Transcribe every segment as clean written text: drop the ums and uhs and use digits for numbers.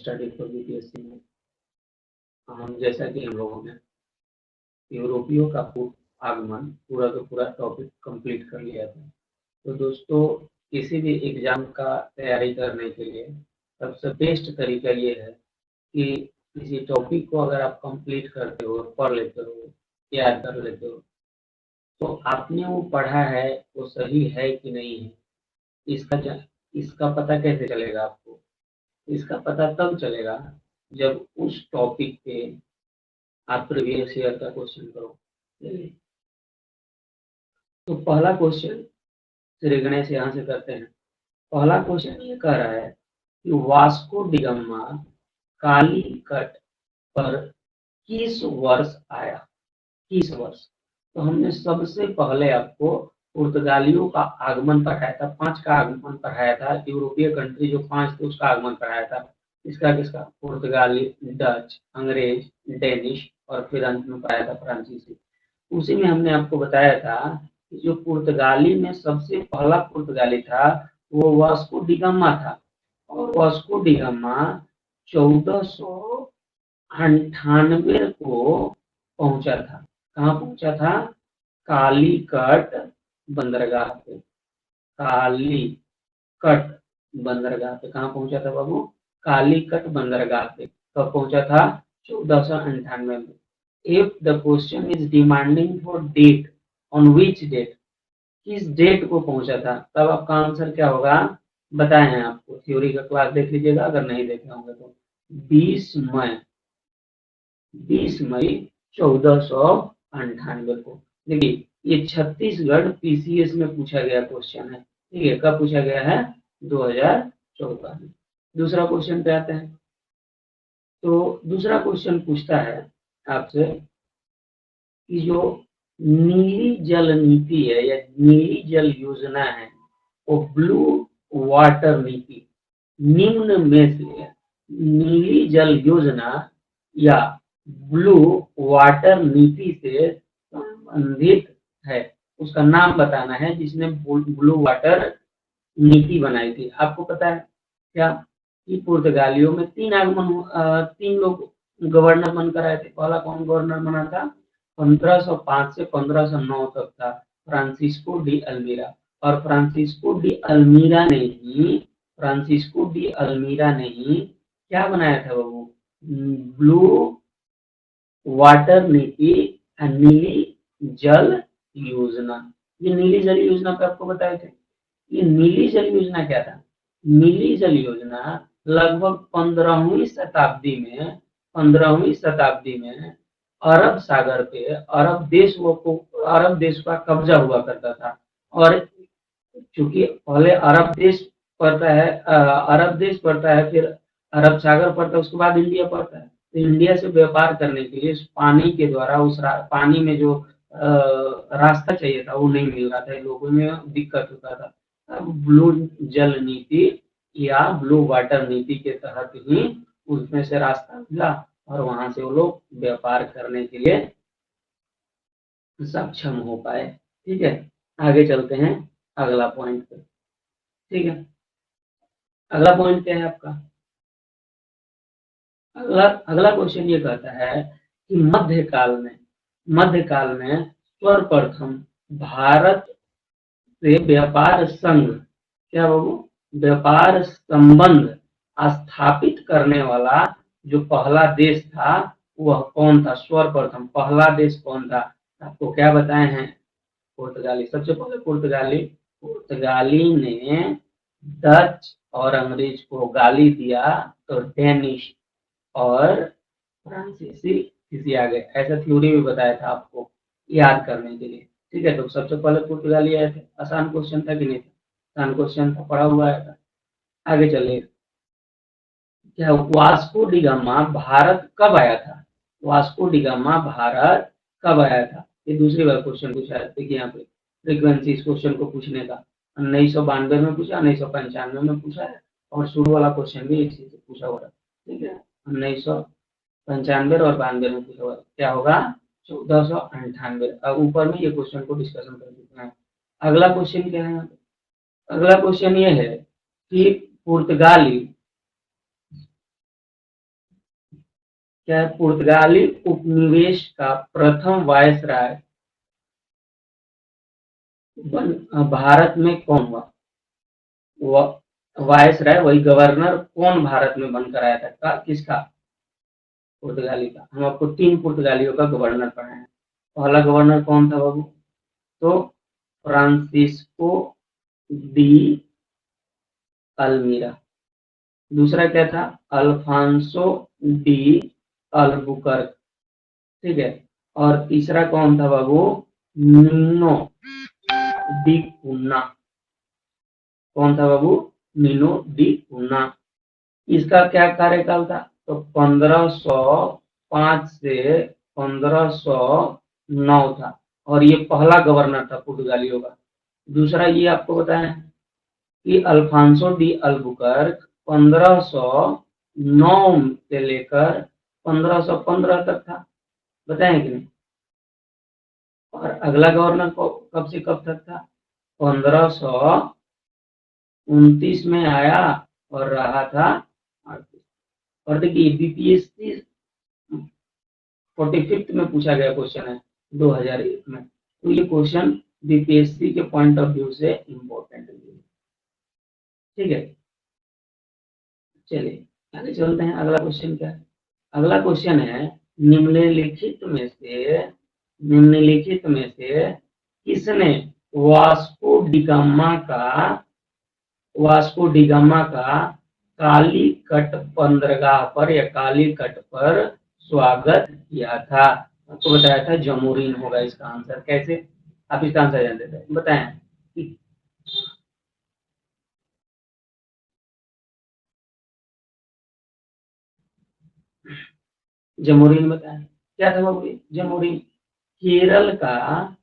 Study for BPSC में जैसा कि हम लोगों ने यूरोपियों का आगमन पूरा का पूरा टॉपिक कंप्लीट कर लिया था। तो दोस्तों, किसी भी एग्जाम का तैयारी करने के लिए सबसे बेस्ट तरीका ये है कि किसी टॉपिक को अगर आप कंप्लीट करते हो, पढ़ लेते हो, याद कर लेते हो, तो आपने वो पढ़ा है वो सही है कि नहीं है, इसका पता कैसे चलेगा आपको? इसका पता तब चलेगा जब उस टॉपिक पे आप प्रीवियस ईयर का क्वेश्चन करो। तो पहला क्वेश्चन श्री गणेश यहाँ से करते हैं। पहला क्वेश्चन ये कह रहा है कि वास्को डिगामा कालीकट पर किस वर्ष आया? किस वर्ष? तो हमने सबसे पहले आपको पुर्तगालियों का आगमन पढ़ाया था, 5 का आगमन पढ़ाया था। यूरोपीय कंट्री जो 5 थे उसका आगमन पढ़ाया था। किसका? पुर्तगाली, डच, अंग्रेज, डेनिश और फिर अंत में पढ़ाया था फ्रांसीसी। उसी में हमने आपको बताया था कि जो पुर्तगाली में सबसे पहला पुर्तगाली था वो वास्को डिगामा था, और वास्को डिगामा 1498 को पहुंचा था। कहाँ पहुंचा था? कालीकट बंदरगाह पे। कालीकट बंदरगाह पे कहाँ पहुंचा था बाबू? कालीकट बंदरगाह पे। कब पहुंचा था? 1498 में। If the question is demanding for date, on which date, किस डेट को पहुंचा था, तब आपका आंसर क्या होगा बताए हैं आपको। थ्योरी का क्लास देख लीजिएगा अगर नहीं देखे होंगे तो। 20 मई 1498 को। देखिए ये छत्तीसगढ़ पीसीएस में पूछा गया क्वेश्चन है। ठीक है, कब पूछा गया है? 2014 में। दूसरा क्वेश्चन पे आते हैं। तो दूसरा क्वेश्चन पूछता है आपसे कि जो नीली जल नीति है या नीली जल योजना है वो ब्लू वाटर नीति निम्न में से नीली जल योजना या ब्लू वाटर नीति से संबंधित है, उसका नाम बताना है जिसने ब्लू वाटर नीति बनाई थी। आपको पता है क्या कि पुर्तगालियों में 3 लोग गवर्नर बनकर आए थे। पहला कौन गवर्नर बना था? 1505 से 1509 तक था फ्रांसिस्को डी अल्मीरा। और फ्रांसिस्को डी अल्मीरा ने ही क्या बनाया था बाबू? ब्लू वाटर नीति, नीली जल योजना। ये नीली जल योजना पे आपको बताए थे। ये नीली जल योजना क्या था? नीली जल योजना लगभग 15वीं शताब्दी में अरब सागर पे अरब देश का कब्जा हुआ करता था। और चूंकि पहले अरब देश पड़ता है, फिर अरब सागर पड़ता है, उसके बाद इंडिया पड़ता है। तो इंडिया से व्यापार करने के लिए पानी के द्वारा पानी में जो रास्ता चाहिए था वो नहीं मिल रहा था, लोगों में दिक्कत होता था। ब्लू जल नीति या ब्लू वाटर नीति के तहत ही उसमें से रास्ता मिला और वहां से वो लोग व्यापार करने के लिए सक्षम हो पाए। ठीक है, आगे चलते हैं अगला पॉइंट पे। ठीक है, अगला पॉइंट क्या है आपका? अगला क्वेश्चन ये कहता है कि मध्यकाल में सर्वप्रथम भारत से व्यापार संघ, क्या बाबू? व्यापार संबंध स्थापित करने वाला जो पहला देश था वह कौन था? सर्वप्रथम पहला देश कौन था? आपको क्या बताए हैं? पुर्तगाली। सबसे पहले पुर्तगाली ने डच और अंग्रेज को गाली दिया तो डेनिश और फ्रांसीसी किसी आ गए। ऐसा थ्योरी भी बताया था आपको याद करने के लिए। ठीक है, तो सबसे पहले पुर्तगाली आए थे। आसान क्वेश्चन था कि नहीं था? आसान क्वेश्चन था, पढ़ा हुआ आया था। आगे चलिए, क्या वास्को डिगामा भारत कब आया था? वास्को डिगामा भारत कब आया था? ये दूसरी बार क्वेश्चन पूछा है। देखिए यहाँ पे फ्रीक्वेंसी इस क्वेश्चन को पूछने का 1992 में पूछा, 1995 में पूछा है, और शुरू वाला क्वेश्चन भी इसी से पूछा हुआ है। ठीक है, 1995 और 92 में पूछा हुआ है। क्या होगा? 1498। अब ऊपर में ये क्वेश्चन को डिस्कशन कर चुके हैं। अगला क्वेश्चन क्या है? अगला क्वेश्चन ये है कि पुर्तगाली क्या है, पुर्तगाली उपनिवेश का प्रथम वायसराय भारत में कौन हुआ? वायसराय वही गवर्नर कौन भारत में बनकर आया था? किसका? पुर्तगाली का। हम आपको 3 पुर्तगालियों का गवर्नर पढ़ाए हैं। पहला गवर्नर कौन था बाबू? तो फ्रांसिस्को डी अल्मीरा। दूसरा क्या था? Afonso de Albuquerque. ठीक है। और तीसरा कौन था बाबू? Nino D पुन्ना। कौन था बाबू? Nino D पुन्ना। इसका क्या कार्यकाल था? तो 1505 से 1509 था और ये पहला गवर्नर था पुर्तगालियों का। दूसरा ये आपको बताया कि अल्फांसो डी अल्बुकर्क 1509 से लेकर 1515 तक था, बताएं कि नहीं? और अगला गवर्नर को कब से कब तक था? 1529 में आया और रहा था 38। और देखिए बीपीएससी 45th में पूछा गया क्वेश्चन है 2001 में, तो ये क्वेश्चन बीपीएससी के पॉइंट ऑफ व्यू से इम्पोर्टेंट है। ठीक है, चलिए आगे चलते हैं। अगला क्वेश्चन क्या है? अगला क्वेश्चन है निम्नलिखित में से किसने वास्को डिगामा का कालीकट बंदरगाह पर या कालीकट पर स्वागत किया था? आपको बताया था जमोरिन होगा इसका आंसर। कैसे आप इसका आंसर जानते थे, बताएं। जमोरिन बताएं क्या था बाबू? जमोरिन केरल का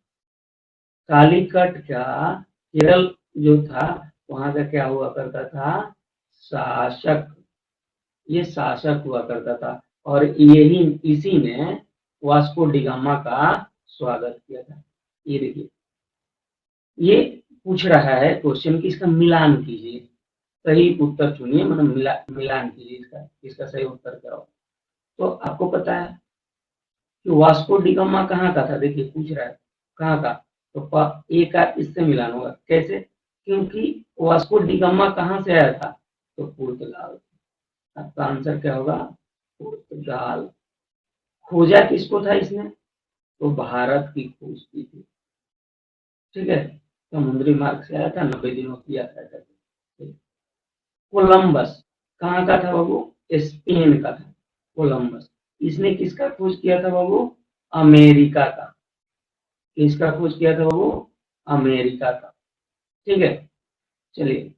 कालीकट का, केरल जो था वहां का क्या हुआ करता था? शासक। ये शासक हुआ करता था और यही इसी ने वास्को डिगामा का स्वागत किया था। ये देखिए, ये पूछ रहा है क्वेश्चन कि इसका मिलान कीजिए, सही उत्तर चुनिए, मतलब मिलान कीजिए इसका सही उत्तर क्या हो। तो आपको पता है कि वास्को डिगामा कहाँ का था? देखिए पूछ रहा है कहाँ का, तो ए का इससे मिलान होगा। कैसे? क्योंकि वास्को डिगामा कहाँ से आया था? तो पुर्तगाल। आपका आंसर क्या होगा? पुर्तगाल। खोजा किसको था इसने? तो भारत की खोज की थी। ठीक है, समुद्री मार्ग से आया था, 90 दिनों की यात्रा करके। कोलंबस कहाँ का था बाबू? स्पेन का था कोलंबस। इसने किसका खोज किया था बाबू? अमेरिका का। किसका खोज किया था बाबू? अमेरिका का। ठीक है, चलिए।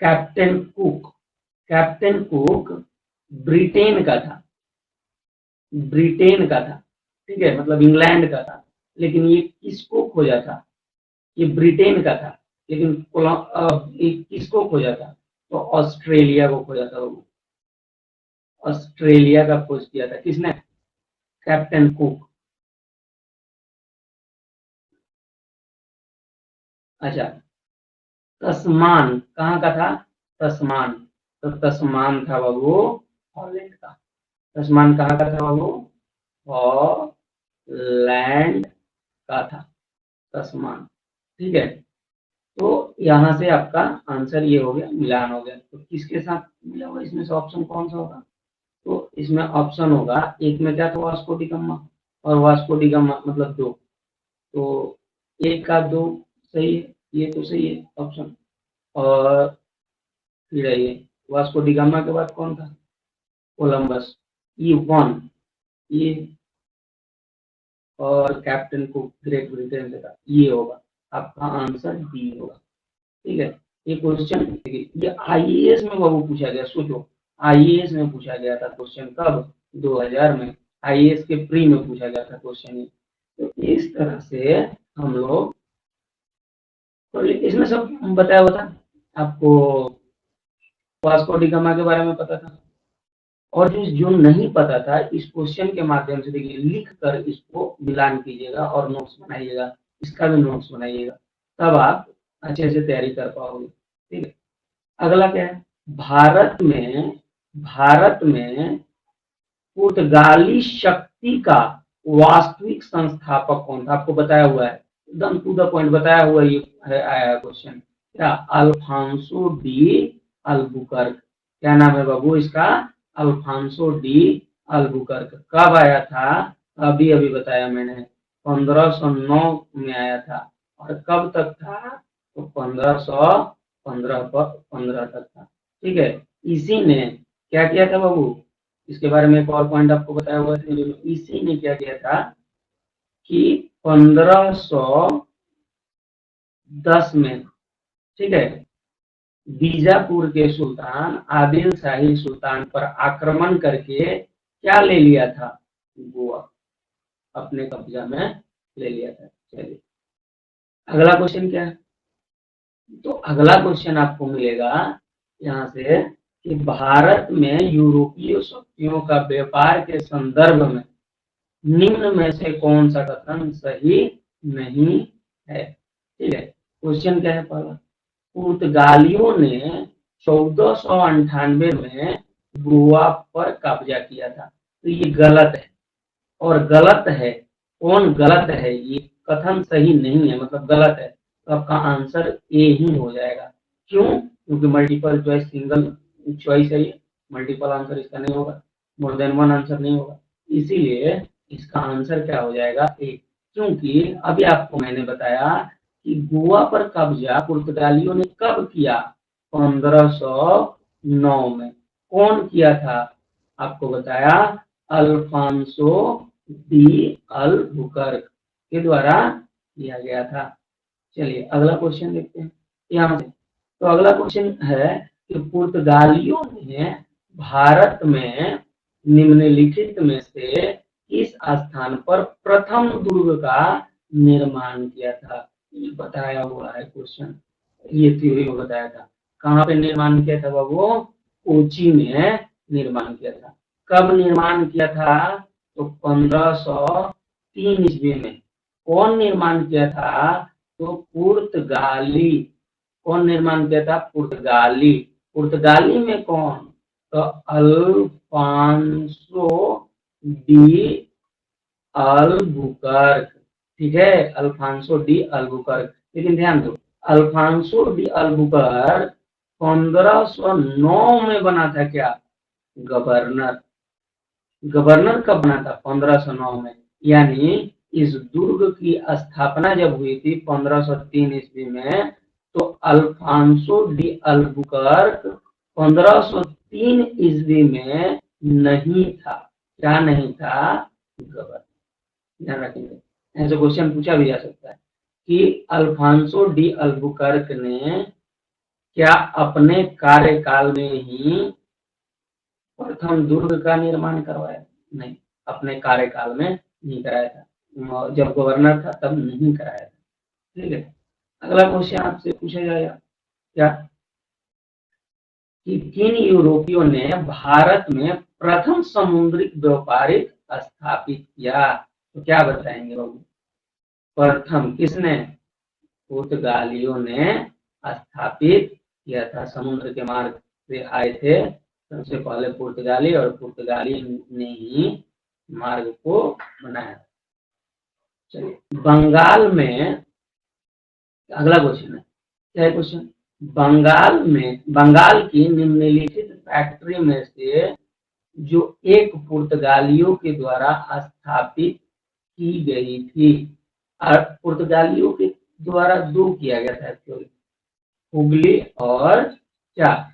कैप्टन कुक ब्रिटेन का था। ब्रिटेन का था, ठीक है, मतलब इंग्लैंड का था। लेकिन ये किसको खोजा था? ये ब्रिटेन का था, लेकिन ये किसको खोजा था? तो ऑस्ट्रेलिया को खोजा था वो। ऑस्ट्रेलिया का खोज किया था किसने? Captain cook. अच्छा, तस्मान कहाँ का था? तस्मान। तो तस्मान था बाबू हॉलैंड का। तस्मान कहाँ का था बाबू? हॉलैंड का था तस्मान। ठीक है, तो यहाँ से आपका आंसर ये हो गया, मिलान हो गया। तो किसके साथ मिला होगा इसमें से? ऑप्शन कौन सा होगा? तो इसमें ऑप्शन होगा, एक में क्या था? Vasco D gamma. और वास्को डी गामा मतलब 2, तो एक का 2 सही है, ये तो सही है ऑप्शन। और फिर ये वास्को डी गामा के बाद कौन था? कोलंबस। ये 1, ये और कैप्टन को ग्रेट ब्रिटेन से था, ये होगा आपका आंसर, बी होगा। ठीक है, ये क्वेश्चन ये आईएएस में बाबू पूछा गया। सोचो, आईएएस में पूछा गया था क्वेश्चन, कब? 2000 में। आईएएस के प्री में पूछा गया था क्वेश्चन ये। तो इस तरह से हम लोग, तो इसमें सब बताया हुआ था आपको। वास्को डी गामा के बारे में पता था, और जो नहीं पता था इस क्वेश्चन के माध्यम से देखिए लिख कर इसको मिलान कीजिएगा और नोट्स बनाइएगा, इसका भी नोट्स बनाइएगा, तब आप अच्छे से तैयारी कर पाओगे। ठीक है, अगला क्या है? भारत में पुर्तगाली शक्ति का वास्तविक संस्थापक कौन था? आपको बताया हुआ है, एकदम टू द पॉइंट बताया हुआ ये है, आया क्वेश्चन। क्या? Afonso de Albuquerque. क्या नाम है बाबू इसका? Afonso de Albuquerque. कब आया था? अभी अभी बताया मैंने, 1509 में आया था। और कब तक था? तो 1515 तक था। ठीक है। इसी ने क्या किया था बाबू? इसके बारे में एक और पॉइंट आपको बताया हुआ है। इसी ने क्या किया था कि 1510 में, ठीक है, बीजापुर के सुल्तान आदिल शाही सुल्तान पर आक्रमण करके क्या ले लिया था? गोवा अपने कब्जा में ले लिया था। चलिए अगला क्वेश्चन क्या है? तो अगला क्वेश्चन आपको मिलेगा यहाँ से कि भारत में यूरोपीय शक्तियों का व्यापार के संदर्भ में निम्न में से कौन सा कथन सही नहीं है? ठीक है। क्वेश्चन क्या है? पहला, पुर्तगालियों ने 1498 में गोवा पर कब्जा किया था। तो ये गलत है। और गलत है, कौन गलत है? ये कथन सही नहीं है, मतलब गलत है। तो आपका आंसर ए ही हो जाएगा। क्यों? क्योंकि मल्टीपल चॉइस सिंगल चॉइस है ये, मल्टीपल आंसर इसका नहीं होगा, मोर देन वन आंसर नहीं होगा। इसीलिए इसका आंसर क्या हो जाएगा? ए। क्योंकि अभी आपको मैंने बताया कि गोवा पर कब्जा पुर्तगालियों ने कब किया? 1509 में। कौन किया था? आपको बताया, अल्फांसो डी अल्बुकर्क के द्वारा किया गया था। चलिए अगला क्वेश्चन देखते हैं यहाँ से। तो अगला क्वेश्चन है कि पुर्तगालियों ने भारत में निम्नलिखित में से किस स्थान पर प्रथम दुर्ग का निर्माण किया था? ये बताया हुआ है क्वेश्चन, ये थ्योरी में बताया था। कहाँ पे निर्माण किया था बाबू? कोची में निर्माण किया था। कब निर्माण किया था? तो 1503 ईस्वी में। कौन निर्माण किया था? तो पुर्तगाली। कौन निर्माण किया था? पुर्तगाली। पुर्तगाली में कौन? तो अल्फांसो डी अल्बुकर्क। ठीक है, अल्फांसो डी अल्बुकर्क। लेकिन ध्यान दो, अल्फांसो डी अल्बुकर्क 1509 में बना था क्या? गवर्नर। गवर्नर कब बना था? 1509 में। यानी इस दुर्ग की स्थापना जब हुई थी 1503 ईस्वी में, तो अल्फांसो डी अल्बुकर्क 1503 ईस्वी में नहीं था। क्या नहीं था? गवर्नर। ध्यान रखेंगे, ऐसे क्वेश्चन पूछा भी जा सकता है कि अल्फांसो डी अल्बुकर्क ने क्या अपने कार्यकाल में ही प्रथम दुर्ग का निर्माण करवाया? नहीं, अपने कार्यकाल में नहीं कराया था। जब गवर्नर था तब नहीं कराया था। ठीक है। अगला क्वेश्चन आपसे पूछा जाएगा क्या कि किन यूरोपियों ने भारत में प्रथम समुद्री व्यापारिक स्थापित किया? तो क्या बताएंगे बाबू? प्रथम किसने? पुर्तगालियों ने स्थापित किया था। समुद्र के मार्ग से आए थे सबसे पहले पुर्तगाली, और पुर्तगाली ने ही मार्ग को बनाया। चलिए बंगाल में अगला क्वेश्चन है। क्या क्वेश्चन? बंगाल की निम्नलिखित फैक्ट्री में से जो एक पुर्तगालियों के द्वारा स्थापित की गई थी, और पुर्तगालियों के द्वारा दो किया गया था एक्चुअली, हुगली और क्या?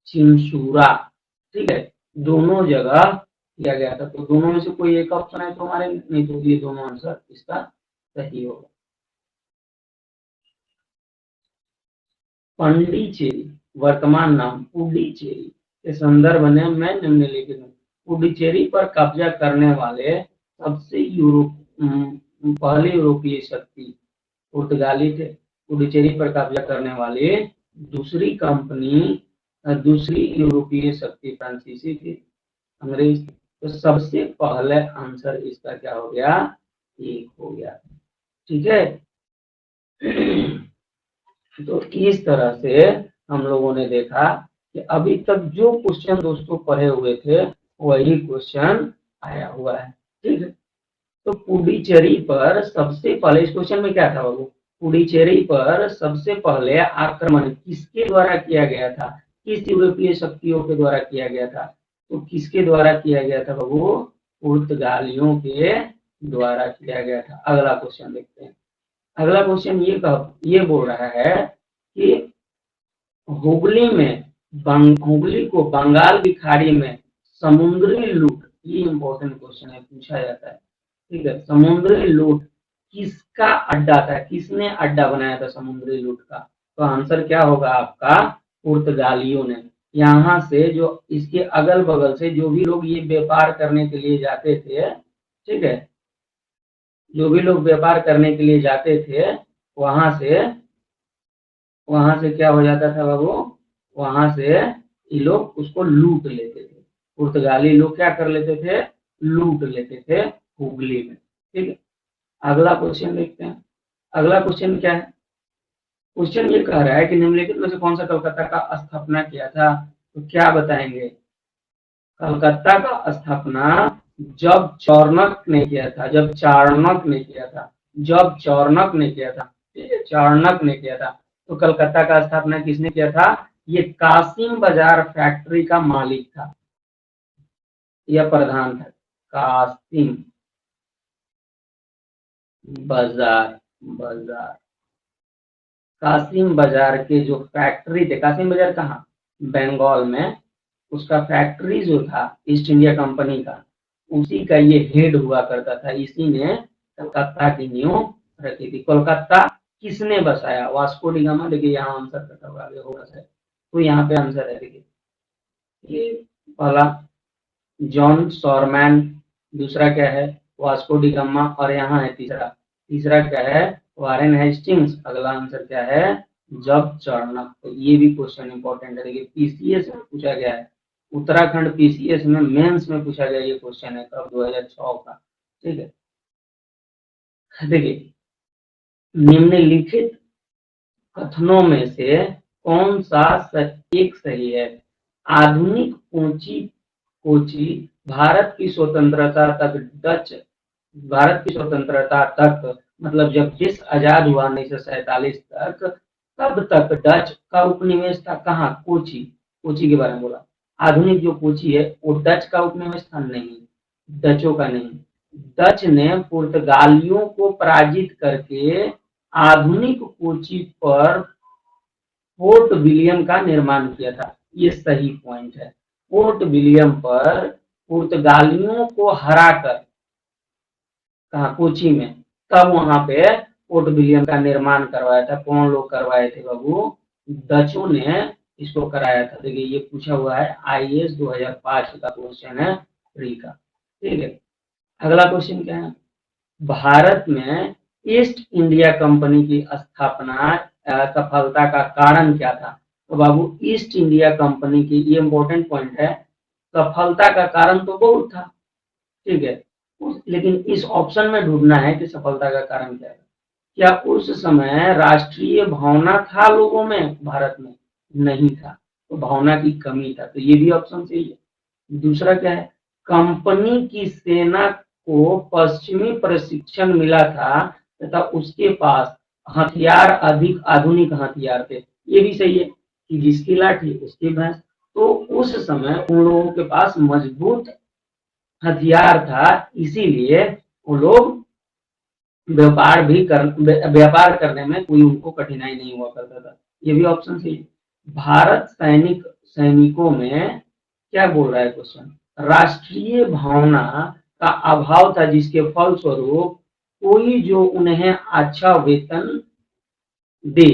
चिंसूरा। ठीक है, दोनों जगह किया गया था। तो दोनों में से कोई एक ऑप्शन है तो हमारे, नहीं तो ये दोनों आंसर इसका सही होगा। पंडिचेरी, वर्तमान नाम पुडुचेरी के संदर्भ में मैं निम्नलिखित हूँ। पुडुचेरी पर कब्जा करने वाले सबसे पहले यूरोपीय शक्ति पुर्तगाली थे। पुडुचेरी पर कब्जा करने वाले दूसरी कंपनी, दूसरी यूरोपीय शक्ति फ्रांसीसी थी, अंग्रेज। तो सबसे पहले आंसर इसका क्या हो गया? एक हो गया। ठीक है। तो इस तरह से हम लोगों ने देखा कि अभी तक जो क्वेश्चन दोस्तों पढ़े हुए थे वही क्वेश्चन आया हुआ है। ठीक है, तो पुडुचेरी पर सबसे पहले, इस क्वेश्चन में क्या था बाबू, पुडुचेरी पर सबसे पहले आक्रमण किसके द्वारा किया गया था, किस यूरोपीय शक्तियों के द्वारा किया गया था, तो किसके द्वारा किया गया था बाबू, पुर्तगालियों के द्वारा किया गया था। अगला क्वेश्चन देखते हैं। अगला क्वेश्चन ये बोल रहा है कि हुगली में हुगली को बंगाल की खाड़ी में समुद्री लूट, ये इंपॉर्टेंट क्वेश्चन है, पूछा जाता है। ठीक है, समुद्री लूट किसका अड्डा था, किसने अड्डा बनाया था समुद्री लूट का, तो आंसर क्या होगा आपका, पुर्तगालियों ने। यहाँ से जो इसके अगल बगल से जो भी लोग ये व्यापार करने के लिए जाते थे, ठीक है, जो भी लोग व्यापार करने के लिए जाते थे, वहां से क्या हो जाता था बाबू, वहां से ये लोग उसको लूट लेते थे। पुर्तगाली लोग क्या कर लेते थे, लूट लेते थे हुगली में। ठीक है, अगला क्वेश्चन देखते हैं। अगला क्वेश्चन क्या है, क्वेश्चन ये कह रहा है कि निम्नलिखित में से कौन सा कलकत्ता का स्थापना किया था, तो क्या बताएंगे, कलकत्ता का स्थापना जब चाणक्य ने किया था, जब चाणक्य ने किया था, जब चाणक्य ने किया था, ठीक है, चाणक्य ने किया था। तो कलकत्ता का स्थापना किसने किया था, ये कासिम बाजार फैक्ट्री का मालिक था, यह प्रधान था, कासिम बाजार, बाजार, कासिम बाजार के जो फैक्ट्री थे, कासिम बाजार कहाँ, बंगाल में, उसका फैक्ट्री जो था ईस्ट इंडिया कंपनी का, उसी का ये हेड हुआ करता था, इसी ने कलकत्ता की नींव रखी थी। कोलकाता किसने बसाया, वास्को डी गामा। देखिए यहाँ आंसर कटा हुआ आगे होगा सर, तो यहाँ पे आंसर है, देखिए ये पहला जॉन सॉरमैन, दूसरा क्या है वास्को डी गामा, और यहाँ है तीसरा, तीसरा क्या है वारेन हेस्टिंग्स। अगला आंसर क्या है, जब चाणक्य। तो ये भी क्वेश्चन इंपॉर्टेंट है, देखिए पीसीएस में पूछा गया है, उत्तराखंड पीसीएस में मेंस में पूछा गया ये क्वेश्चन है, कब 2006 का। ठीक है, देखिए निम्नलिखित कथनों में से कौन सा एक सही है, आधुनिक कोची, कोची भारत की स्वतंत्रता तक डच, भारत की स्वतंत्रता तक मतलब जब देश आजाद हुआ 1947 तक, तब तक डच का उपनिवेश था कहाँ, कोची, कोची के बारे में बोला। आधुनिक जो कोची है वो डच का उपनिवेश था, नहीं, डचों का नहीं। डच ने पुर्तगालियों को पराजित करके आधुनिक कोची पर फोर्ट विलियम का निर्माण किया था, ये सही पॉइंट है। फोर्ट विलियम पर पुर्तगालियों को हराकर, कहा कोची में, तब वहां पे फोर्ट विलियम का निर्माण करवाया था। कौन लोग करवाए थे बाबू, डचों ने इसको कराया था। देखिए ये पूछा हुआ है आईएएस 2005 का क्वेश्चन है प्री का। ठीक है, अगला क्वेश्चन क्या है, भारत में ईस्ट इंडिया कंपनी की स्थापना सफलता का कारण क्या था, तो बाबू ईस्ट इंडिया कंपनी की, ये इंपॉर्टेंट पॉइंट है, सफलता का कारण तो बहुत था, ठीक है, लेकिन इस ऑप्शन में ढूंढना है कि सफलता का कारण क्या है। क्या उस समय राष्ट्रीय भावना था लोगों में, भारत में नहीं था, तो भावना की कमी था, तो ये भी ऑप्शन सही है। दूसरा क्या है, कंपनी की सेना को पश्चिमी प्रशिक्षण मिला था तथा उसके पास हथियार अधिक आधुनिक हथियार थे, ये भी सही है कि जिसकी लाठी उसकी भैंस। तो उस समय उन लोगों के पास मजबूत हथियार था, इसीलिए वो लोग व्यापार करने में कोई उनको कठिनाई नहीं हुआ करता था, ये भी ऑप्शन सही है। भारत सैनिकों में क्या बोल रहा है क्वेश्चन, राष्ट्रीय भावना का अभाव था जिसके फलस्वरूप कोई जो उन्हें अच्छा वेतन दे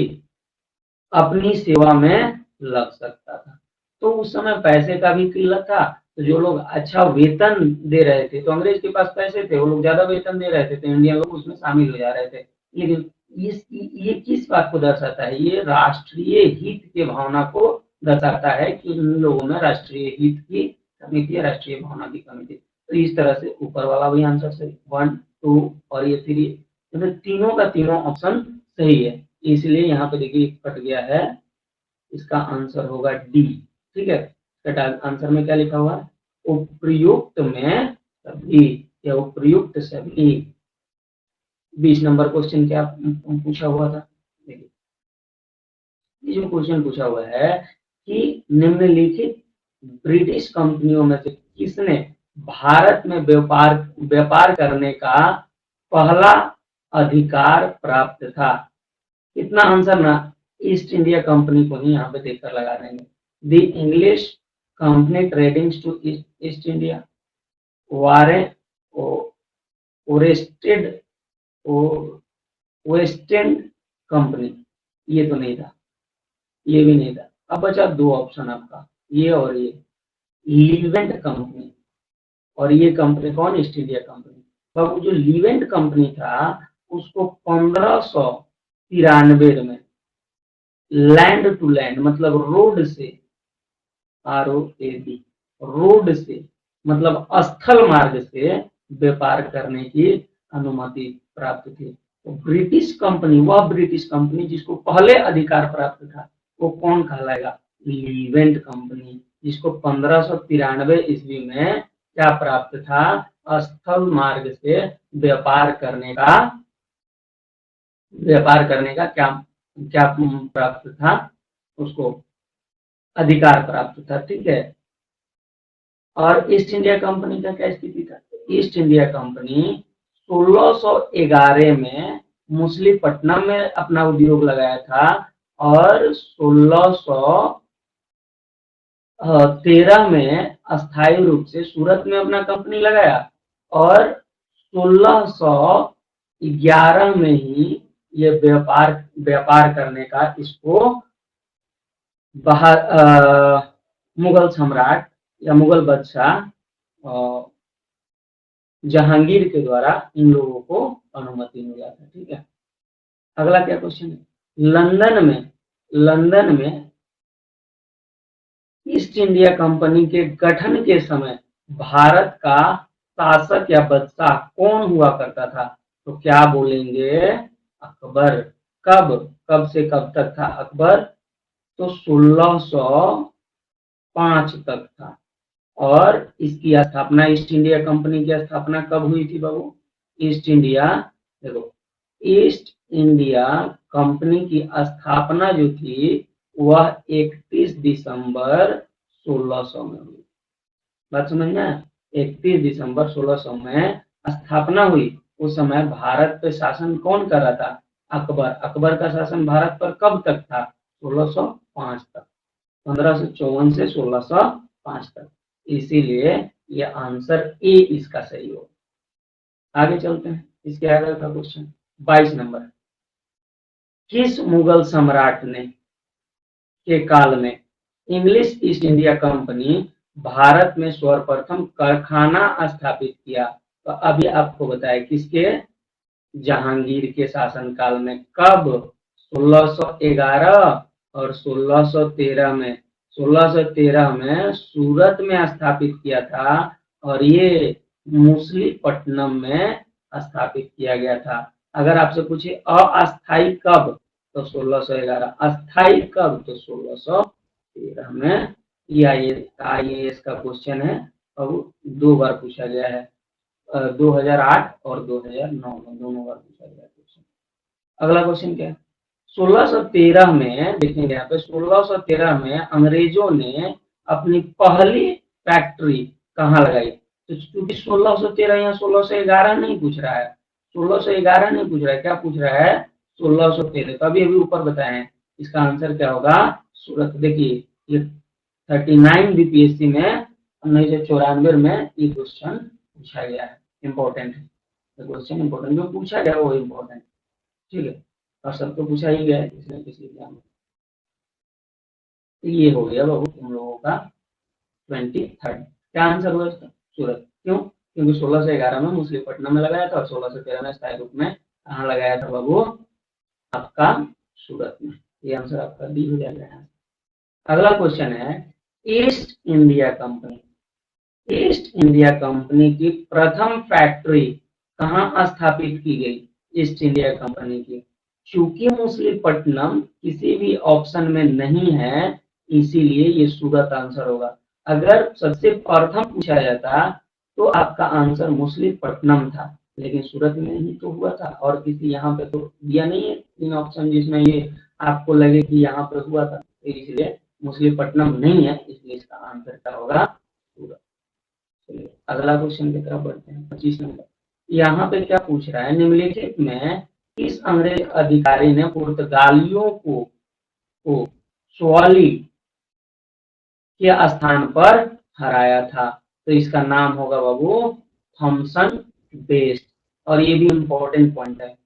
अपनी सेवा में लग सकता था। तो उस समय पैसे का भी किल्लत था, तो जो लोग अच्छा वेतन दे रहे थे, तो अंग्रेज के पास पैसे थे, वो लोग ज्यादा वेतन दे रहे थे, तो इंडियन लोग उसमें शामिल हो जा रहे थे। लेकिन ये किस बात को दर्शाता है, ये राष्ट्रीय हित के भावना को दर्शाता है कि इन लोगों में राष्ट्रीय हित की कमी थी, राष्ट्रीय भावना की कमी थी। तो इस तरह से ऊपर वाला भी आंसर सही, 1, 2 और ये 3, मतलब तीनों का तीनों ऑप्शन सही है, इसलिए यहाँ पे देखिए कट गया है, इसका आंसर होगा डी। ठीक है, आंसर में क्या लिखा हुआ है, उपयुक्त में सभी या उपयुक्त सभी। 20 नंबर क्वेश्चन क्या पूछा हुआ था, देखिए ये जो क्वेश्चन पूछा हुआ है कि निम्नलिखित ब्रिटिश कंपनियों में से किसने भारत में व्यापार व्यापार करने का पहला अधिकार प्राप्त था। इतना आंसर ना ईस्ट इंडिया कंपनी को ही यहाँ पे देखकर लगा देंगे। The English company trading to East India, were arrested western company, ये तो नहीं था, ये भी नहीं था। अब बचा दो ऑप्शन आपका, ये और ये, लीवेंट कंपनी और ये कंपनी कौन, ईस्ट इंडिया कंपनी। बाबू जो लीवेंट कंपनी था उसको 1593 में लैंड टू लैंड मतलब रोड से, ROAD, रोड से मतलब स्थल मार्ग से व्यापार करने की अनुमति प्राप्त थी। तो ब्रिटिश कंपनी, वह ब्रिटिश कंपनी जिसको पहले अधिकार प्राप्त था, वो कौन कहलाएगा, लीवेंट कंपनी, जिसको 1593 ईस्वी में क्या प्राप्त था, स्थल मार्ग से व्यापार करने का क्या क्या प्राप्त था, उसको अधिकार प्राप्त था। ठीक है। और ईस्ट इंडिया कंपनी का क्या स्थिति था, ईस्ट इंडिया कंपनी 1611 में मुसलीपट्टनम में अपना उद्योग लगाया था और 1613 में अस्थायी रूप से सूरत में अपना कंपनी लगाया और 1611 में ही ये व्यापार करने का इसको मुगल सम्राट या मुगल बादशाह जहांगीर के द्वारा इन लोगों को अनुमति मिला था। ठीक है। अगला क्या क्वेश्चन है, लंदन में ईस्ट इंडिया कंपनी के गठन के समय भारत का शासक या बादशाह कौन हुआ करता था। तो क्या बोलेंगे, अकबर। कब से कब तक था अकबर, तो 1605 तक था। और इसकी स्थापना, ईस्ट इंडिया कंपनी की स्थापना कब हुई थी बाबू, ईस्ट इंडिया, देखो ईस्ट इंडिया कंपनी की स्थापना जो थी वह 31 दिसंबर 1600 में हुई। बात समझ में, 31 दिसंबर 1600 में स्थापना हुई। उस समय भारत पे शासन कौन कर रहा था, अकबर का शासन भारत पर कब तक था, 1605 तक, 1554 से 1605 तक। इसीलिए ये आंसर ए इसका सही होगा। आगे चलते हैं, इसके आगे का क्वेश्चन 22 नंबर, किस मुगल सम्राट ने के काल में English east India company Bharat में सर्वप्रथम कारखाना स्थापित किया। तो अभी आपको बताया किसके, जहांगीर के शासनकाल में। कब, 1611 और 1613 में। 1613 में सूरत में स्थापित किया था और ये मुसलीपट्टनम में स्थापित किया गया था। अगर आपसे पूछे अस्थायी कब, तो 1611, अस्थायी कब, तो 1613 में। IAS का क्वेश्चन है और 2 बार पूछा गया है, 2008 और 2009 में दोनों बार पूछा गया क्वेश्चन। अगला क्वेश्चन क्या है, 1613 में देखेंगे यहाँ पे, 1613 में अंग्रेजों ने अपनी पहली फैक्ट्री कहाँ लगाई। तो क्योंकि 1613 या 1611 नहीं पूछ रहा है, 1611 नहीं पूछ रहा है, क्या पूछ रहा है, 1613। तो अभी ऊपर बताए हैं, इसका आंसर क्या होगा, सूरत। देखिए ये 39 BPSC में 1994 में ये क्वेश्चन पूछा गया है, इम्पोर्टेंट है क्वेश्चन, इम्पोर्टेंट जो पूछा गया वो इम्पोर्टेंट। ठीक है, और सबको पूछा ही गया है इसलिए किसी एग्जाम में। ये हो गया बाबू तुम लोगों का 23rd। क्या आंसर हुआ इसका, सूरत। क्यों, क्योंकि 1611 में मुसलीपट्टनम में लगाया था और 1613 में स्थायी रूप में कहाँ लगाया था बाबू, आपका सूरत में। ये आंसर आपका डी हो जाएगा। अगला क्वेश्चन है, ईस्ट इंडिया कंपनी की प्रथम फैक्ट्री कहाँ स्थापित की गई, ईस्ट इंडिया कंपनी की। चूंकि मुसलीपट्टनम किसी भी ऑप्शन में नहीं है, इसीलिए ये सूरत आंसर होगा। अगर सबसे प्रथम पूछा जाता तो आपका आंसर मछलीपट्टनम था, लेकिन सूरत में ही तो हुआ था और किसी यहाँ पे तो दिया नहीं है तीन ऑप्शन जिसमें ये आपको लगे कि यहाँ पे हुआ था, तो इसलिए मछलीपट्टनम नहीं है, इसलिए इसका आंसर क्या होगा सूरत। चलिए अगला क्वेश्चन की तरफ बढ़ते हैं। 25 नंबर यहाँ पे क्या पूछ रहा है, निम्नलिखित में किस अंग्रेज अधिकारी ने पुर्तगालियों को स्वाली के स्थान पर हराया था, तो इसका नाम होगा बाबू थॉमसन बेस्ट। और ये भी इम्पोर्टेंट पॉइंट है,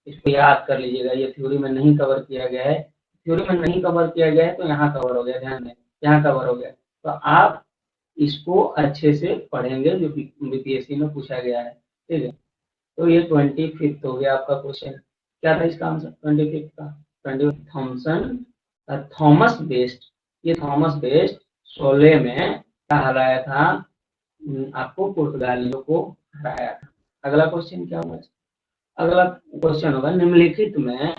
इसको याद कर लीजिएगा, ये थ्योरी में नहीं कवर किया गया है, थ्योरी में नहीं कवर किया गया है तो यहाँ कवर हो गया, ध्यान दें यहाँ कवर हो गया, तो आप इसको अच्छे से पढ़ेंगे जो बीपीएससी में पूछा गया है, ठीक है। तो ये 25 हो गया आपका क्वेश्चन, क्या था इसका आंसर 25 का, 20 थॉमसन थॉमस बेस्ट, ये थॉमस बेस्ट 16 में क्या हराया था, आपको पुर्तगालियों को हराया था। अगला क्वेश्चन क्या होगा, अगला क्वेश्चन होगा निम्नलिखित में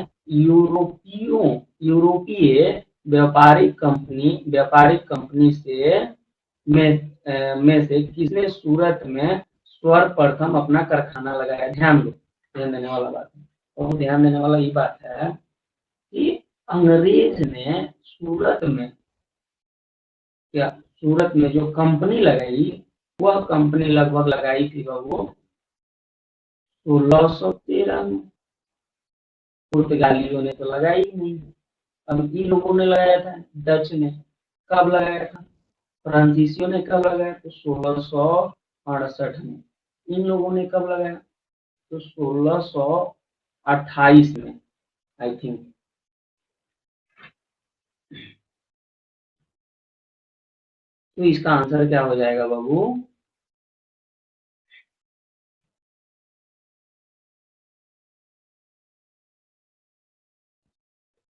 यूरोपीय व्यापारिक कंपनी से में से किसने सूरत में सर्वप्रथम अपना कारखाना लगाया। ध्यान दो, ध्यान देने वाला बात है, और ध्यान देने वाला ये बात है कि अंग्रेज ने सूरत में जो कंपनी लगाई, वह कंपनी लगभग लगाई थी बाबू 1613 में। पुर्तगालियों ने तो लगाई नहीं, अब इन लोगों ने लगाया था, डच ने कब लगाया था, फ्रांसीसियों ने कब लगाया तो 1668 में, इन लोगों ने कब लगाया तो 1628 में आई थिंक। तो इसका आंसर क्या हो जाएगा बाबू,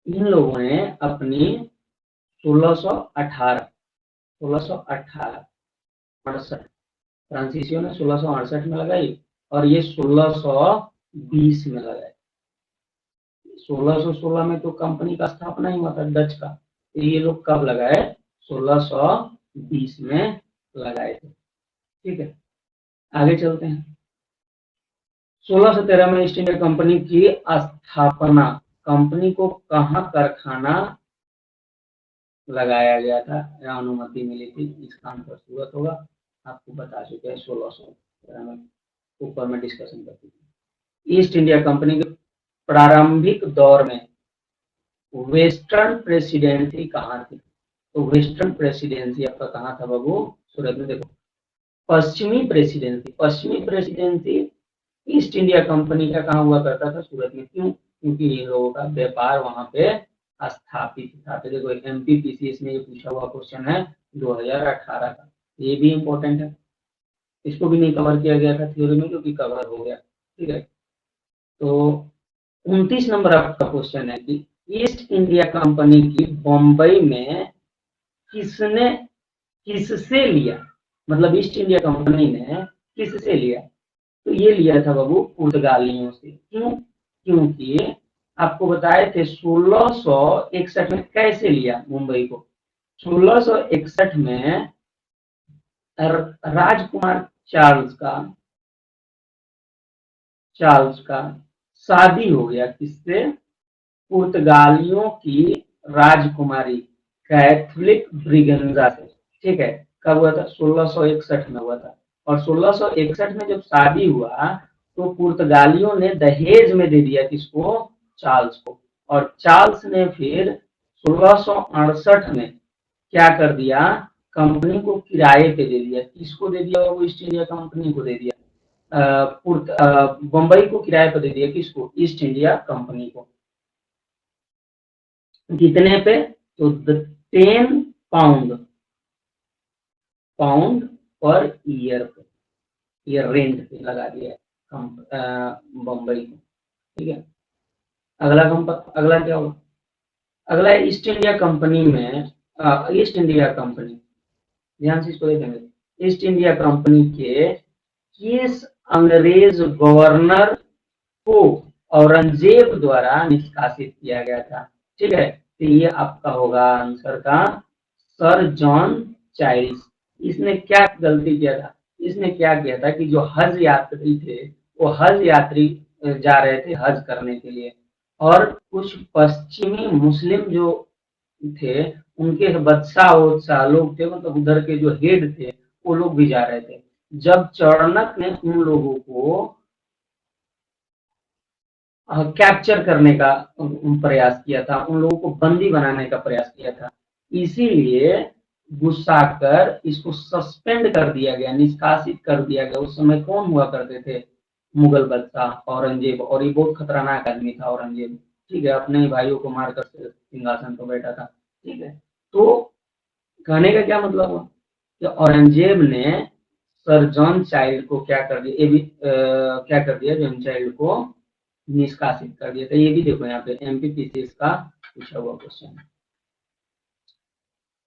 इन लोगों ने अपनी 1618 68 फ्रांसीसियों ने 1668 में लगाई और ये 1620 में लगाए। 1616 में तो कंपनी का स्थापना ही हुआ था डच का, तो ये लोग कब लगाए 1620 में लगाए थे, ठीक है। आगे चलते हैं। 1613 में ईस्ट इंडिया कंपनी की स्थापना, कंपनी को कहाँ कारखाना लगाया गया था या अनुमति मिली थी, इसका आंसर सूरत होगा, आपको बता चुके हैं 1613 में, ऊपर में डिस्कशन करते थे। ईस्ट इंडिया कंपनी के प्रारंभिक दौर में वेस्टर्न प्रेसिडेंसी कहाँ थी, तो वेस्टर्न प्रेसिडेंसी आपका कहाँ था बाबू, सूरत में। देखो पश्चिमी प्रेसिडेंसी ईस्ट इंडिया कंपनी का कहाँ हुआ करता था, सूरत में। क्यों, क्योंकि इन लोगों का व्यापार वहां पे स्थापित था। तो देखो एमपीपीसीएस में ये पूछा हुआ क्वेश्चन है 2018 का, ये भी इम्पोर्टेंट है, इसको भी नहीं कवर किया गया था थ्योरी में क्योंकि कवर हो गया, ठीक है। तो 29 नंबर आपका क्वेश्चन है कि ईस्ट इंडिया कंपनी की बम्बई में किससे लिया, मतलब ईस्ट इंडिया कंपनी ने किससे लिया, तो ये लिया था बाबू पुर्तगालियों से। क्यों, क्योंकि आपको बताए थे 1661 में कैसे लिया मुंबई को। 1661 में राजकुमार चार्ल्स का शादी हो गया किससे, पुर्तगालियों की राजकुमारी कैथोलिक ब्रिगेंजा से, ठीक है। कब हुआ था, 1661 में हुआ था। और 1661 में जब शादी हुआ तो पुर्तगालियों ने दहेज में दे दिया किसको, चार्ल्स को, और चार्ल्स ने फिर 1668 में क्या कर दिया, कंपनी को किराए पे दे दिया। किसको दे दिया, वो ईस्ट इंडिया कंपनी को दे दिया, बम्बई को किराए पर दे दिया, किसको, ईस्ट इंडिया कंपनी को। कितने पे, तो 10 पाउंड पर ईयर पे, ये रेंट पे लगा दिया बम्बई को, ठीक है। अगला क्या होगा, अगला ईस्ट इंडिया कंपनी में ईस्ट इंडिया कंपनी, ध्यान से इसको देखेंगे। ईस्ट इंडिया कंपनी के किस अंग्रेज गवर्नर को औरंगजेब द्वारा निष्कासित किया गया था, ठीक है। तो ये आपका होगा आंसर का सर जॉन चाइल्ड्स। इसने क्या गलती किया था, इसने क्या किया था कि जो हज यात्री थे वो हज यात्री जा रहे थे हज करने के लिए, और कुछ पश्चिमी मुस्लिम जो थे उनके बादशाह वत्शाह लोग थे, मतलब उधर के जो हेड थे वो लोग भी जा रहे थे। जब चाणक्य ने उन लोगों को कैप्चर करने का प्रयास किया था, उन लोगों को बंदी बनाने का प्रयास किया था, इसीलिए गुस्सा कर इसको सस्पेंड कर दिया गया, निष्कासित कर दिया गया। उस समय कौन हुआ करते थे? मुगल बादशाह औरंगजेब, और ये बहुत खतरनाक आदमी था औरंगजेब। ठीक है, अपने ही भाइयों को मारकर सिंहासन पर बैठा था। ठीक है, तो कहने का क्या मतलब हुआ कि औरंगजेब ने सर जॉन चाइल्ड को क्या कर दिया, ये भी क्या कर दिया, जॉन चाइल्ड को निष्कासित कर दिया था। ये भी देखो यहाँ पे एमपीपीसीएस का पूछा हुआ क्वेश्चन है।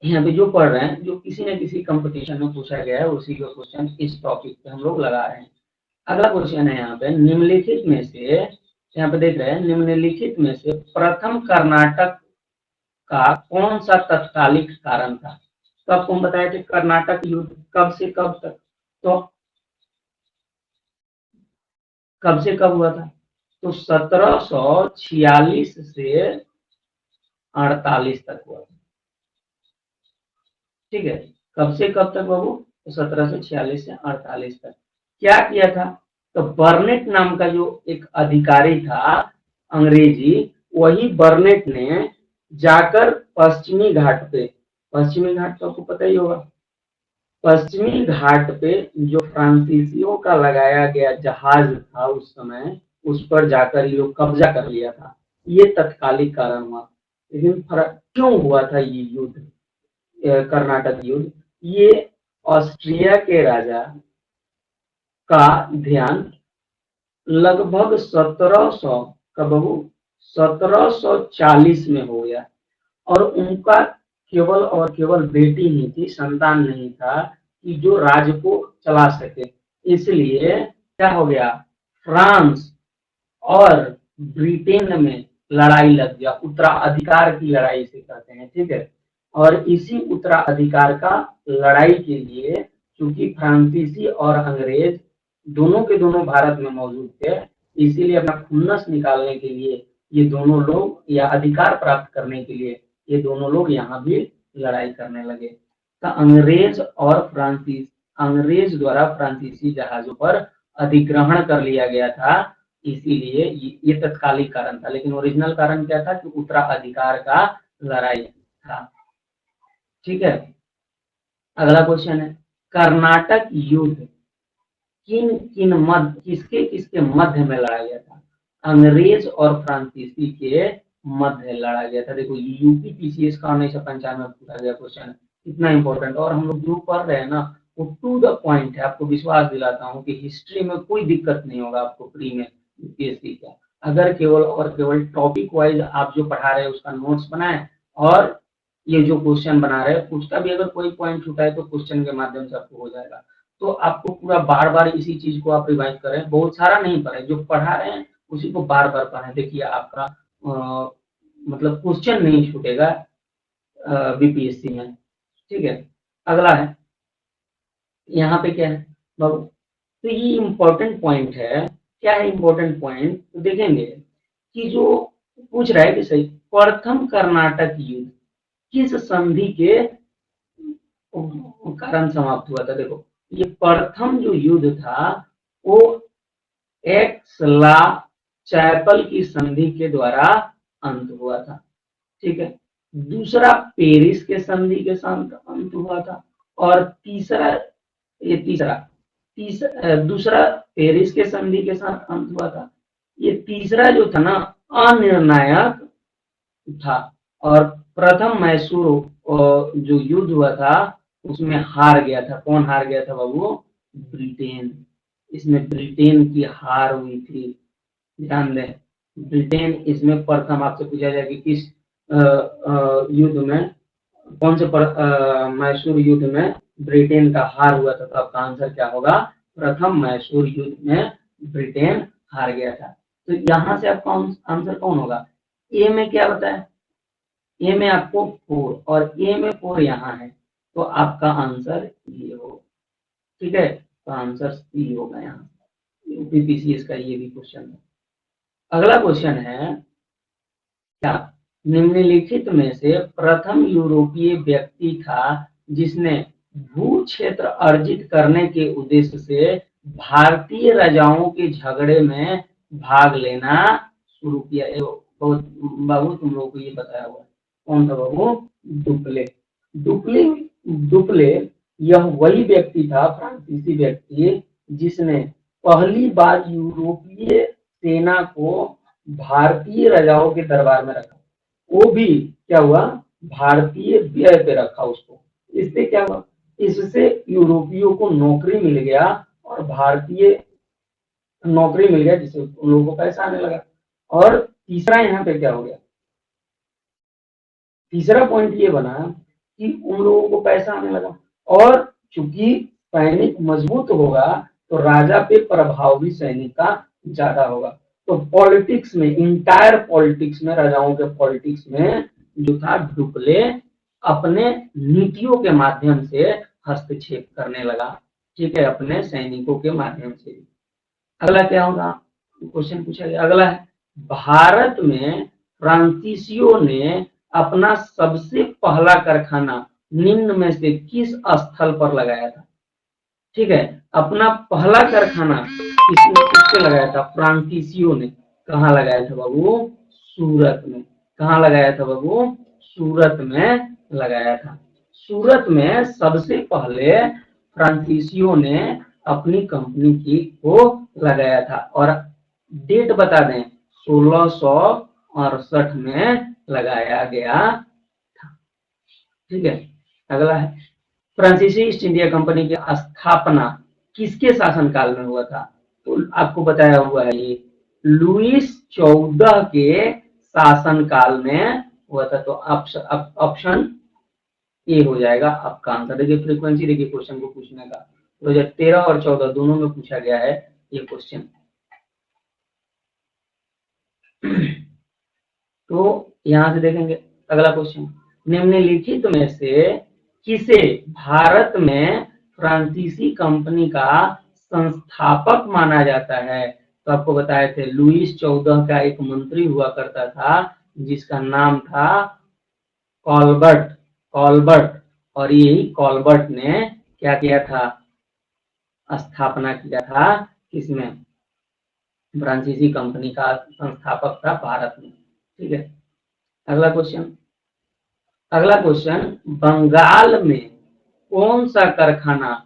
यहाँ पे जो पढ़ रहे हैं, जो किसी न किसी कंपटीशन में पूछा गया है उसी का क्वेश्चन इस टॉपिक पे हम लोग लगा रहे हैं। अगला क्वेश्चन है यहाँ पे, निम्नलिखित में से, यहाँ पे देख रहे हैं, निम्नलिखित में से प्रथम कर्नाटक का कौन सा तत्कालिक कारण था? तो आपको हम बताया कि कर्नाटक युद्ध कब से कब तक, तो कब से कब हुआ था? तो 1746 से 48 तक हुआ था। ठीक है, कब से कब तक बाबू? तो 1746 से 48 तक। क्या किया था? तो बर्नेट नाम का जो एक अधिकारी था अंग्रेजी, वही बर्नेट ने जाकर पश्चिमी घाट पे, पश्चिमी घाट तो आपको पता ही होगा, पश्चिमी घाट पे जो फ्रांसीसियों का लगाया गया जहाज था उस समय, उस पर जाकर ये लोग कब्जा कर लिया था। ये तत्कालिक कारण हुआ। लेकिन फर्क क्यों हुआ था ये युद्ध, कर्नाटक युद्ध? ये ऑस्ट्रिया के राजा का ध्यान लगभग 1700 का बहू 1740 में हो गया, और उनका केवल और केवल बेटी ही थी, संतान नहीं था कि जो राज्य को चला सके। इसलिए क्या हो गया, फ्रांस और ब्रिटेन में लड़ाई लग गया, उत्तराधिकार की लड़ाई से कहते हैं। ठीक है, और इसी उत्तराधिकार का लड़ाई के लिए, क्योंकि फ्रांसीसी और अंग्रेज दोनों के दोनों भारत में मौजूद थे, इसीलिए अपना खुन्नस निकालने के लिए ये दोनों लोग, या अधिकार प्राप्त करने के लिए ये दोनों लोग यहाँ भी लड़ाई करने लगे। तो अंग्रेज द्वारा फ्रांसीसी जहाजों पर अधिग्रहण कर लिया गया था, इसीलिए ये तत्कालिक कारण था। लेकिन ओरिजिनल कारण क्या था कि उत्तराधिकार का लड़ाई था। ठीक है, अगला क्वेश्चन है, कर्नाटक युद्ध किसके किसके मध्य में लड़ा गया था? अंग्रेज और फ्रांसीसी के मध्य लड़ा गया था। देखो यूपी पीसीएस का 1995 में पूछा गया क्वेश्चन है, इतना इंपॉर्टेंट, और हम लोग जो पढ़ रहे हैं ना वो टू द पॉइंट है। आपको विश्वास दिलाता हूँ कि हिस्ट्री में कोई दिक्कत नहीं होगा आपको प्री में यूपीएससी का, अगर केवल और केवल टॉपिक वाइज आप जो पढ़ा रहे हैं उसका नोट्स बनाए, और ये जो क्वेश्चन बना रहे हैं उसका भी अगर कोई पॉइंट छूटा है तो क्वेश्चन के माध्यम से आपको हो जाएगा। तो आपको पूरा बार बार इसी चीज को आप रिवाइज करें, बहुत सारा नहीं पढ़े, जो पढ़ा रहे हैं उसी को बार बार पढ़ें। देखिए आपका मतलब क्वेश्चन नहीं छूटेगा बीपीएससी में। ठीक है, अगला है, यहाँ पे क्या है बाबू, तो ये इम्पोर्टेंट पॉइंट है। क्या है इम्पोर्टेंट पॉइंट, तो देखेंगे कि जो पूछ रहा है कि सही, प्रथम कर्नाटक युद्ध किस संधि के कारण समाप्त हुआ था? देखो ये प्रथम जो युद्ध था वो एक्सला चैपल की संधि के द्वारा अंत हुआ था। ठीक है, दूसरा पेरिस के संधि के साथ अंत हुआ था, और तीसरा, ये दूसरा पेरिस के संधि के साथ अंत हुआ था। ये तीसरा जो था ना अनिर्णायक था, और प्रथम मैसूर जो युद्ध हुआ था उसमें हार गया था। कौन हार गया था बाबू? ब्रिटेन। इसमें ब्रिटेन की हार हुई थी, ध्यान दें। ब्रिटेन इसमें प्रथम, आपसे पूछा जाए कि किस युद्ध में, कौन से मैसूर युद्ध में ब्रिटेन का हार हुआ था, तो आपका आंसर क्या होगा? प्रथम मैसूर युद्ध में ब्रिटेन हार गया था। तो यहाँ से आपका आंसर कौन होगा? ए में क्या बताया, ए में आपको 4, और ए में 4 यहाँ है, तो आपका आंसर ये हो। ठीक है, तो आंसर सी होगा यहाँ। यूपीपीसीएस का ये भी क्वेश्चन है। अगला क्वेश्चन है क्या निम्नलिखित में से प्रथम यूरोपीय व्यक्ति था जिसने भू क्षेत्र अर्जित करने के उद्देश्य से भारतीय राजाओं के झगड़े में भाग लेना शुरू किया? बहुत बाबू तुम लोग को ये बताया हुआ है। कौन था बाबू? डुप्ले। डुप्ले डुप्ले यह वही व्यक्ति था, फ्रांसीसी व्यक्ति, जिसने पहली बार यूरोपीय सेना को भारतीय राजाओं के दरबार में रखा। वो भी क्या हुआ? भारतीय व्यय पे रखा उसको। इससे क्या हुआ? इससे यूरोपियों को नौकरी मिल गया और भारतीय नौकरी मिल गया, जिससे उन लोगों को पैसा आने लगा। और तीसरा यहाँ पे क्या हो गया? तीसरा पॉइंट ये बना कि उन लोगों को पैसा आने लगा, और चूंकि सैनिक मजबूत होगा तो राजा पे प्रभाव भी सैनिक का ज्यादा होगा। तो पॉलिटिक्स में, इंटायर पॉलिटिक्स में, राजाओं के पॉलिटिक्स में जो था, डुप्ले अपने नीतियों के माध्यम से हस्तक्षेप करने लगा। ठीक है, अपने सैनिकों के माध्यम से। अगला क्या होगा? क्वेश्चन पूछा गया अगला है, भारत में फ्रांसीसियों ने अपना सबसे पहला कारखाना निम्न में से किस स्थल पर लगाया था? ठीक है, अपना पहला कारखाना किसने लगाया था? फ्रांसीसियों ने। कहाँ लगाया था बाबू? सूरत में। कहाँ लगाया था बाबू? सूरत में लगाया था। सूरत में सबसे पहले फ्रांसीसियों ने अपनी कंपनी की को लगाया था, और डेट बता दें, 1668 में लगाया गया था। ठीक है, अगला है, फ्रांसीसी ईस्ट इंडिया कंपनी की स्थापना किसके शासनकाल में हुआ था? तो आपको बताया हुआ है ये लुईस 14 के शासनकाल में हुआ था। तो ऑप्शन ए हो जाएगा आपका आंसर। देखिए फ्रीक्वेंसी, देखिए क्वेश्चन को पूछने का 2013 और 14 दोनों में पूछा गया है ये क्वेश्चन। तो यहां से देखेंगे अगला क्वेश्चन, निम्नलिखित में से किसे भारत में फ्रांसीसी कंपनी का संस्थापक माना जाता है? तो आपको बताए थे लुईस 14 का एक मंत्री हुआ करता था जिसका नाम था कॉलबर्ट। कॉलबर्ट, और यही कॉलबर्ट ने क्या किया था? स्थापना किया था किसमें? फ्रांसीसी कंपनी का संस्थापक था भारत में। ठीक है, अगला क्वेश्चन। अगला क्वेश्चन, बंगाल में कौन सा कारखाना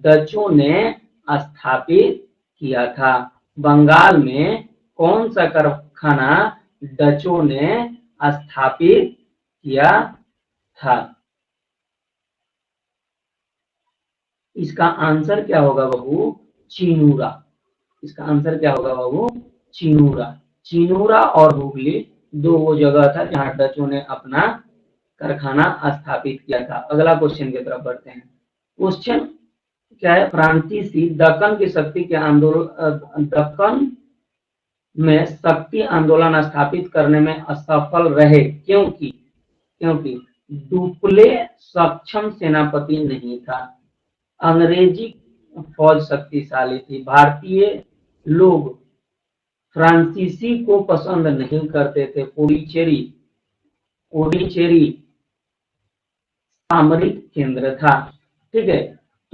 डचों ने स्थापित किया था? बंगाल में कौन सा कारखाना डचों ने स्थापित किया था? इसका आंसर क्या होगा बाबू? चिनूरा। इसका आंसर क्या होगा बाबू? चिनूरा। चिनूरा और हुगली दो वो जगह था जहां डचों ने अपना कारखाना स्थापित किया था। अगला क्वेश्चन की तरफ बढ़ते हैं। क्वेश्चन क्या है? फ्रांसीसी दक्कन की शक्ति के आंदोलन, दक्कन में शक्ति आंदोलन स्थापित करने में असफल रहे क्योंकि डुप्ले सक्षम सेनापति नहीं था, अंग्रेजी फौज शक्तिशाली थी, भारतीय लोग फ्रांसीसी को पसंद नहीं करते थे, पुडुचेरी सामरिक केंद्र था। ठीक है,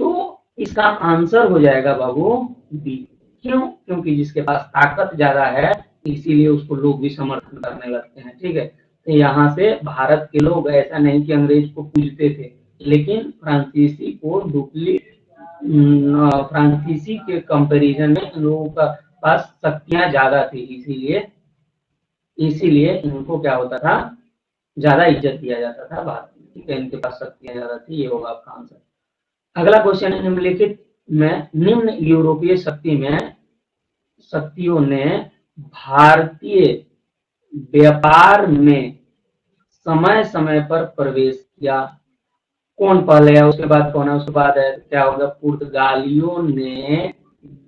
तो इसका आंसर हो जाएगा बाबू बी। क्यों? क्योंकि जिसके पास ताकत ज्यादा है इसीलिए उसको लोग भी समर्थन करने लगते हैं। ठीक है, तो यहाँ से भारत के लोग ऐसा नहीं कि अंग्रेज को पूजते थे, लेकिन फ्रांसीसी को डुप्ली फ्रांसीसी के कंपैरिजन में इन लोगों का पास शक्तियां ज्यादा थी, इसीलिए इनको क्या होता था? ज्यादा इज्जत दिया जाता था भारत में। ठीक है, इनके पास शक्तियां ज्यादा थी, ये होगा आपका आंसर। अगला क्वेश्चन है, निम्नलिखित में निम्न यूरोपीय शक्तियों ने भारतीय व्यापार में समय समय पर प्रवेश किया? कौन पहले है, उसके बाद कौन है, उसके बाद है क्या होगा? पुर्तगालियों ने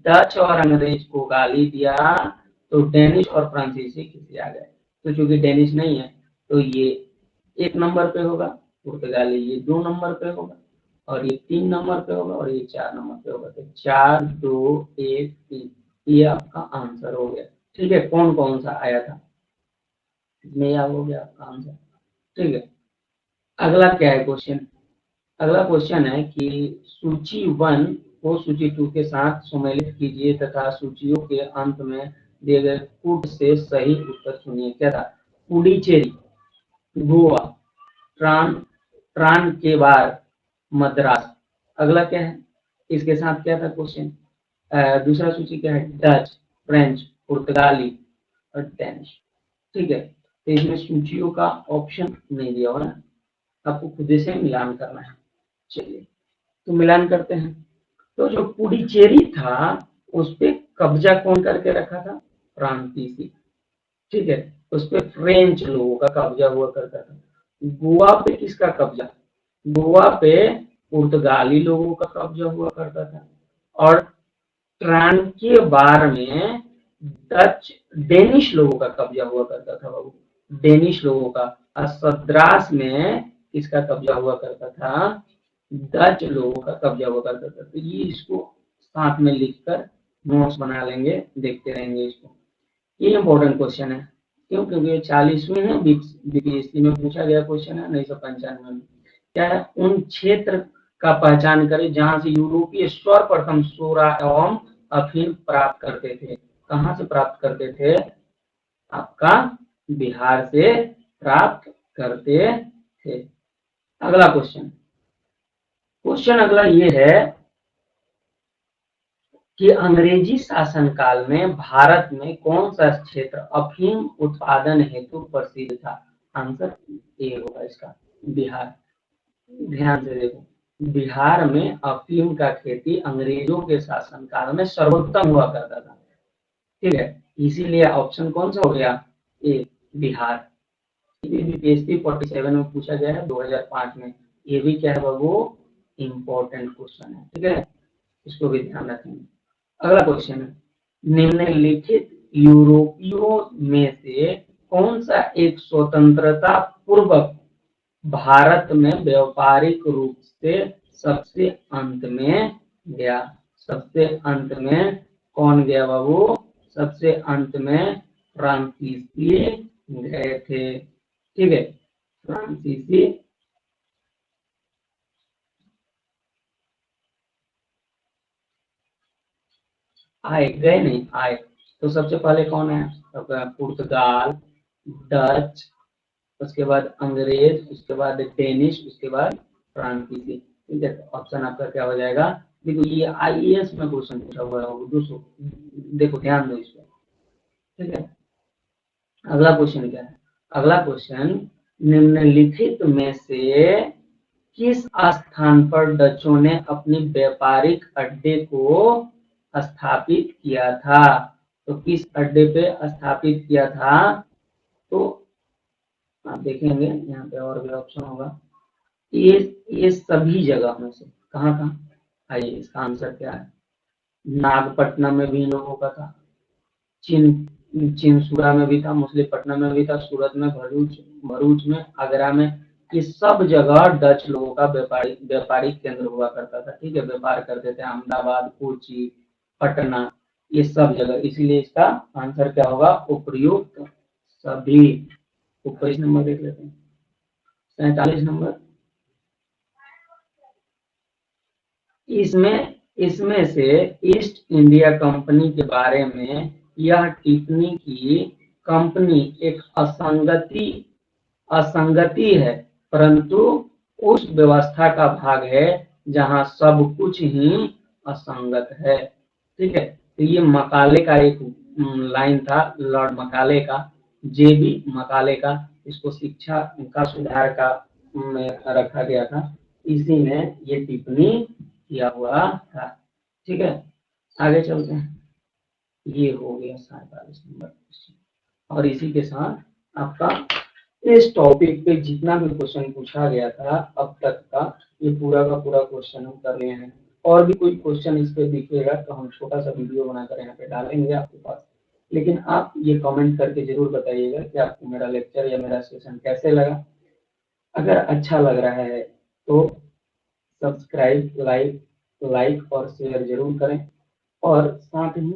डच और अंग्रेज को गाली दिया, तो डेनिश और फ्रांसीसी किसी आ गए। तो चूंकि डेनिश नहीं है तो ये 1 नंबर पे होगा, पुर्तगाली ये 2 नंबर पे होगा। और ये 3 नंबर पे होगा और ये 4 नंबर पे होगा। तो 4 2 1 3 ये आपका आंसर हो गया। ठीक है, कौन कौन सा आया था इसमें, याद हो गया आपका आंसर। ठीक है, अगला क्या है क्वेश्चन। अगला क्वेश्चन है कि सूची 1 को सूची 2 के साथ सम्मिलित कीजिए तथा सूचियों के अंत में दिए गए कूट से सही उत्तर चुनिए। क्या था? पुडुचेरी, गोवा, ट्रान ट्रान के बाद मद्रास। अगला क्या है इसके साथ, क्या था क्वेश्चन? दूसरा सूची क्या है? डच, फ्रेंच, पुर्तगाली और डेनिश। ठीक है, तो इसमें सूचियों का ऑप्शन नहीं दिया हुआ ना, आपको खुद से मिलान करना है। चलिए तो मिलान करते हैं। तो जो पुडुचेरी था उस पे कब्जा कौन करके रखा था? फ्रांसीसी। ठीक है, उस पे फ्रेंच लोगों का कब्जा हुआ करता था। गोवा पे किसका कब्जा? गोवा पे पुर्तगाली लोगों का कब्जा हुआ करता था। और ट्रान के बार में डच डेनिश लोगों का कब्जा हुआ करता था बाबू, डेनिश लोगों का। और सद्रास में किसका कब्जा हुआ करता था? डच लोगों का कब्जा हुआ करता था। तो ये इसको साथ में लिखकर नोट्स बना लेंगे, देखते रहेंगे इसको। ये इंपॉर्टेंट क्वेश्चन है, क्यों? क्योंकि ये 40वीं है, बीपीएससी में पूछा गया क्वेश्चन है 1995 में। क्या है? उन क्षेत्र का पहचान करें जहां से यूरोपीय सर्वप्रथम सोरा एवं अफीम प्राप्त करते थे। कहां से प्राप्त करते थे? आपका बिहार से प्राप्त करते थे। अगला क्वेश्चन, क्वेश्चन अगला ये है कि अंग्रेजी शासनकाल में भारत में कौन सा क्षेत्र अफीम उत्पादन हेतु प्रसिद्ध था? आंसर ए होगा इसका, बिहार। ध्यान से देखो, बिहार में अफीम का खेती अंग्रेजों के शासनकाल में सर्वोत्तम हुआ करता था। ठीक है, इसीलिए ऑप्शन कौन सा हो गया? ए, बिहार। बीपीएससी 47 में पूछा गया है 2005 में। ये भी क्या है बाबू? इम्पोर्टेंट क्वेश्चन है। ठीक है, इसको भी ध्यान रखेंगे। अगला क्वेश्चन है, निम्नलिखित यूरोपियों में से कौन सा एक स्वतंत्रता पूर्वक भारत में व्यापारिक रूप से सबसे अंत में गया? सबसे अंत में कौन गया बाबू? सबसे अंत में फ्रांसीसी गए थे। ठीक है, फ्रांसीसी आए, गए नहीं, आए। तो सबसे पहले कौन है? पुर्तगाल, डच, उसके बाद अंग्रेज, उसके बाद डेनिश, उसके बाद फ्रांसीसी। ठीक है, तो ऑप्शन आपका क्या हो जाएगा? देखो ये आईएएस में क्वेश्चन पूछा हुआ है दोस्तों, देखो ध्यान दो इसको। ठीक है, अगला क्वेश्चन क्या है? अगला क्वेश्चन, निम्नलिखित में से किस स्थान पर डचों ने अपनी व्यापारिक अड्डे को स्थापित किया था? तो किस अड्डे पे स्थापित किया था? तो आप देखेंगे यहाँ पे और भी ऑप्शन होगा। ये ये सभी जगह में से कहाँ कहाँ? आइए इसका आंसर क्या है? नागपट्टनम में भी इन लोगों का था, चिंसुरा में भी था, मछलीपट्टनम में भी था, सूरत में, भरूच भरूच में, आगरा में। ये सब जगह डच लोगों का व्यापारिक केंद्र हुआ करता था। ठीक है, व्यापार करते थे। अहमदाबाद, कोची, पटना, ये सब जगह। इसीलिए इसका आंसर क्या होगा? उपर्युक्त सभी। ऊपर इस नंबर देख लेते हैं, 47 नंबर। इसमें इसमें से ईस्ट इंडिया कंपनी के बारे में यह टिप्पणी की कंपनी एक असंगति है, परंतु उस व्यवस्था का भाग है जहां सब कुछ ही असंगत है। ठीक है, तो ये मकाले का एक लाइन था, लॉर्ड मकाले का, जेबी मकाले का। इसको शिक्षा का सुधार का में रखा गया था, इसी ने ये टिप्पणी किया हुआ था। ठीक है, आगे चलते हैं। ये हो गया 47 नंबर क्वेश्चन। और इसी के साथ आपका इस टॉपिक पे जितना भी क्वेश्चन पूछा गया था अब तक का, ये पूरा का पूरा क्वेश्चन हम कर रहे हैं। और भी कोई क्वेश्चन इस पे दिखेगा तो हम छोटा सा वीडियो बनाकर यहाँ पे डालेंगे आपके पास। लेकिन आप ये कमेंट करके जरूर बताइएगा कि आपको मेरा लेक्चर या मेरा सेशन कैसे लगा। अगर अच्छा लग रहा है तो सब्सक्राइब, लाइक और शेयर जरूर करें और साथ ही